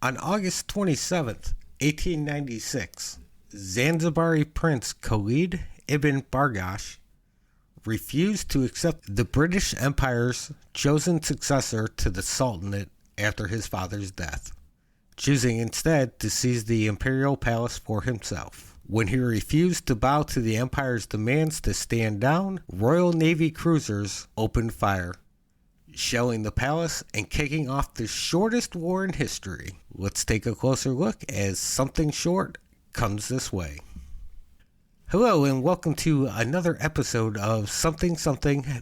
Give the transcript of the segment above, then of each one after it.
On August 27th, 1896, Zanzibari Prince Khalid ibn Bargash refused to accept the British Empire's chosen successor to the Sultanate after his father's death, choosing instead to seize the imperial palace for himself. When he refused to bow to the Empire's demands to stand down, Royal Navy cruisers opened fire, shelling the palace and kicking off the shortest war in history. Let's take a closer look as something short comes this way. Hello and welcome to another episode of Something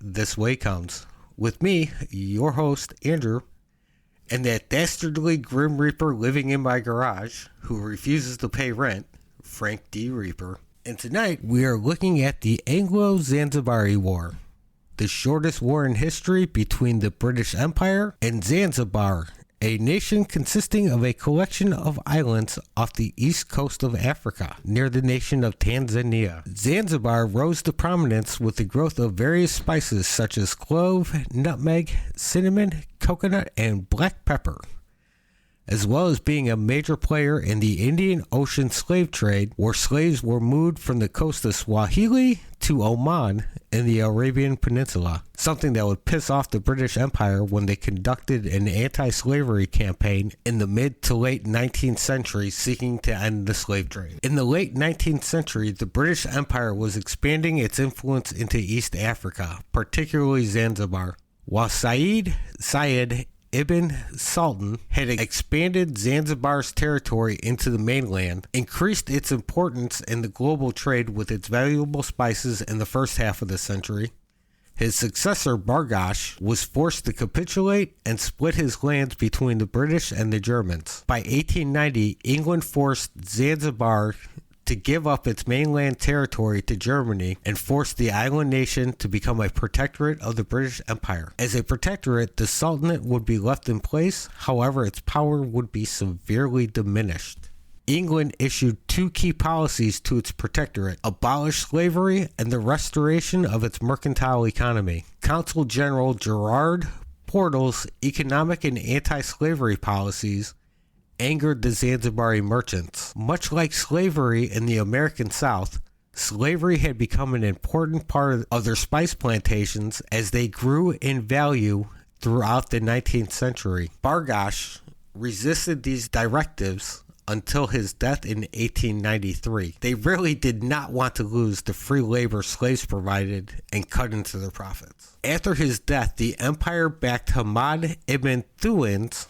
This Way Comes. With me, your host, Andrew, and that dastardly Grim Reaper living in my garage who refuses to pay rent, Frank D. Reaper. And tonight we are looking at the Anglo-Zanzibari War, the shortest war in history between the British Empire and Zanzibar, a nation consisting of a collection of islands off the east coast of Africa, near the nation of Tanzania. Zanzibar rose to prominence with the growth of various spices such as clove, nutmeg, cinnamon, coconut, and black pepper, as well as being a major player in the Indian Ocean slave trade, where slaves were moved from the coast of Swahili to Oman in the Arabian Peninsula, something that would piss off the British Empire when they conducted an anti-slavery campaign in the mid to late 19th century seeking to end the slave trade. In the late 19th century, the British Empire was expanding its influence into East Africa, particularly Zanzibar, while Syed Ibn Sultan had expanded Zanzibar's territory into the mainland, increased its importance in the global trade with its valuable spices in the first half of the century. His successor, Bargash, was forced to capitulate and split his lands between the British and the Germans. By 1890, England forced Zanzibar to give up its mainland territory to Germany and forced the island nation to become a protectorate of the British Empire. As a protectorate, the Sultanate would be left in place, however its power would be severely diminished. England issued two key policies to its protectorate: abolish slavery and the restoration of its mercantile economy. Consul General Gerard Portal's economic and anti-slavery policies angered the Zanzibari merchants. Much like slavery in the American South, slavery had become an important part of their spice plantations as they grew in value throughout the 19th century. Bargash resisted these directives until his death in 1893. They really did not want to lose the free labor slaves provided and cut into their profits. After his death, the empire backed Hamad ibn Thuwain's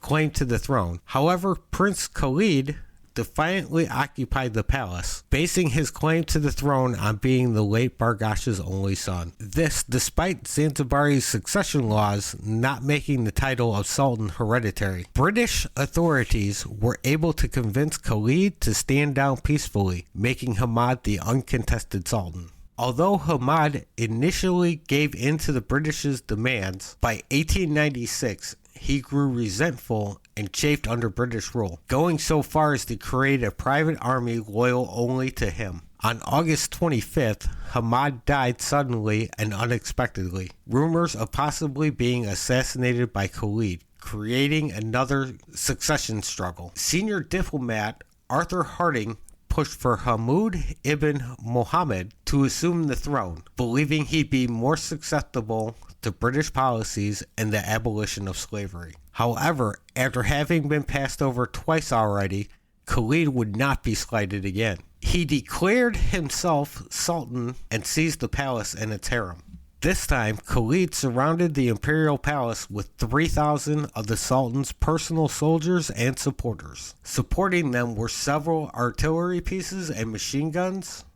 claim to the throne. However, Prince Khalid defiantly occupied the palace, basing his claim to the throne on being the late Bargash's only son. This despite Zanzibari's succession laws not making the title of Sultan hereditary. British authorities were able to convince Khalid to stand down peacefully, making Hamad the uncontested Sultan. Although Hamad initially gave in to the British's demands, by 1896 he grew resentful and chafed under British rule, going so far as to create a private army loyal only to him. On August 25th, Hamad died suddenly and unexpectedly. Rumors of possibly being assassinated by Khalid, creating another succession struggle. Senior diplomat Arthur Harding pushed for Hamoud ibn Muhammad to assume the throne, believing he'd be more susceptible to British policies and the abolition of slavery. However, after having been passed over twice already, Khalid would not be slighted again. He declared himself Sultan and seized the palace and its harem. This time, Khalid surrounded the imperial palace with 3,000 of the Sultan's personal soldiers and supporters. Supporting them were several artillery pieces and machine guns,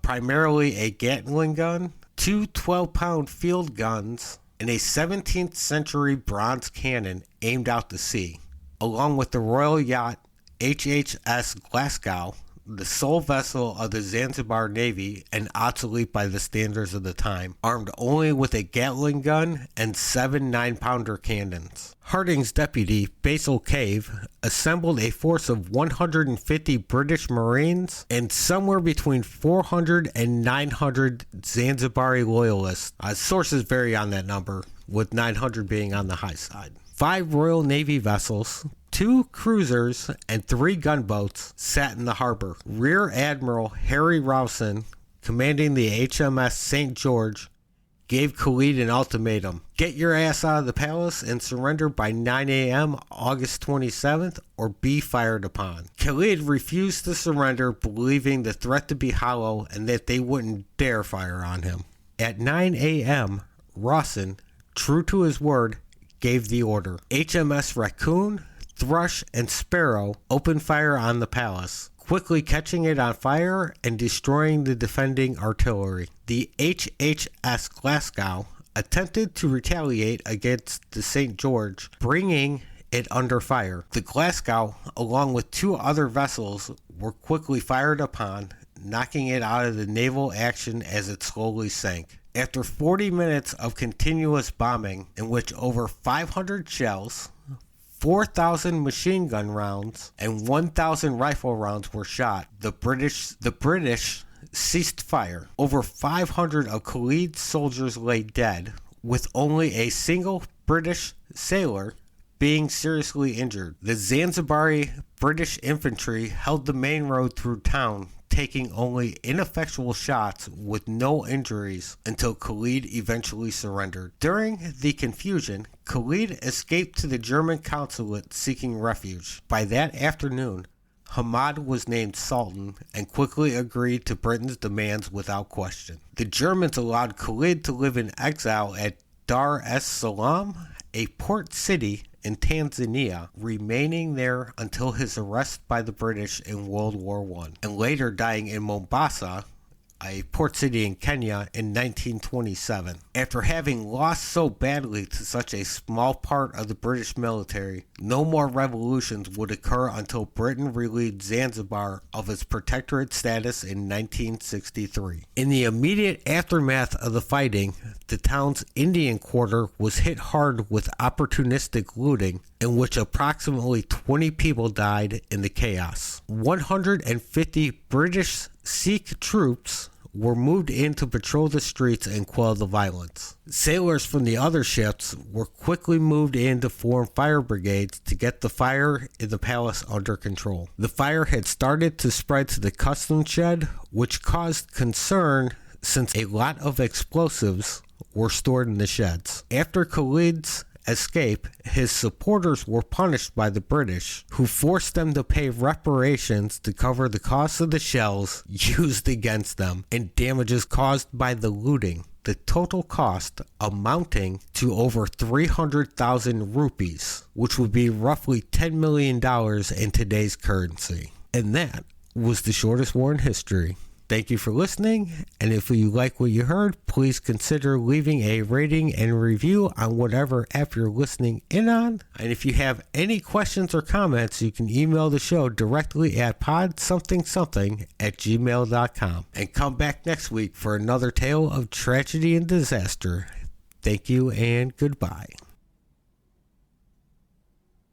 primarily a Gatling gun, two 12-pound field guns, and a 17th century bronze cannon aimed out to sea, along with the royal yacht HHS Glasgow, the sole vessel of the Zanzibar Navy and obsolete by the standards of the time, armed only with a Gatling gun and 7 9-pounder cannons. Harding's deputy, Basil Cave, assembled a force of 150 British Marines and somewhere between 400 and 900 Zanzibari loyalists. Sources vary on that number, with 900 being on the high side. 5 Royal Navy vessels, 2 cruisers and 3 gunboats sat in the harbor. Rear Admiral Harry Rawson, commanding the HMS St. George, gave Khalid an ultimatum. Get your ass out of the palace and surrender by 9 a.m. August 27th or be fired upon. Khalid refused to surrender, believing the threat to be hollow and that they wouldn't dare fire on him. At 9 a.m., Rawson, true to his word, gave the order. HMS Raccoon, Thrush, and Sparrow opened fire on the palace, quickly catching it on fire and destroying the defending artillery. The HHS Glasgow attempted to retaliate against the St. George, bringing it under fire. The Glasgow, along with 2 other vessels, were quickly fired upon, knocking it out of the naval action as it slowly sank. After 40 minutes of continuous bombing, in which over 500 shells, 4,000 machine gun rounds, and 1,000 rifle rounds were shot, the British ceased fire. Over 500 of Khalid's soldiers lay dead, with only a single British sailor being seriously injured. The Zanzibari British infantry held the main road through town, taking only ineffectual shots with no injuries until Khalid eventually surrendered. During the confusion, Khalid escaped to the German consulate seeking refuge. By that afternoon, Hamad was named Sultan and quickly agreed to Britain's demands without question. The Germans allowed Khalid to live in exile at Dar es Salaam, a port city in Tanzania, remaining there until his arrest by the British in World War I, and later dying in Mombasa, a port city in Kenya, in 1927. After having lost so badly to such a small part of the British military, no more revolutions would occur until Britain relieved Zanzibar of its protectorate status in 1963. In the immediate aftermath of the fighting, the town's Indian quarter was hit hard with opportunistic looting, in which approximately 20 people died in the chaos. 150 British Sikh troops were moved in to patrol the streets and quell the violence. Sailors from the other ships were quickly moved in to form fire brigades to get the fire in the palace under control. The fire had started to spread to the customs shed, which caused concern since a lot of explosives were stored in the sheds. After Khalid's escape, his supporters were punished by the British, who forced them to pay reparations to cover the cost of the shells used against them and damages caused by the looting. The total cost amounting to over 300,000 rupees, which would be roughly $10 million in today's currency. And that was the shortest war in history. Thank you for listening, and if you like what you heard, please consider leaving a rating and review on whatever app you're listening in on. And if you have any questions or comments, you can email the show directly at podsomething@gmail.com. And come back next week for another tale of tragedy and disaster. Thank you and goodbye.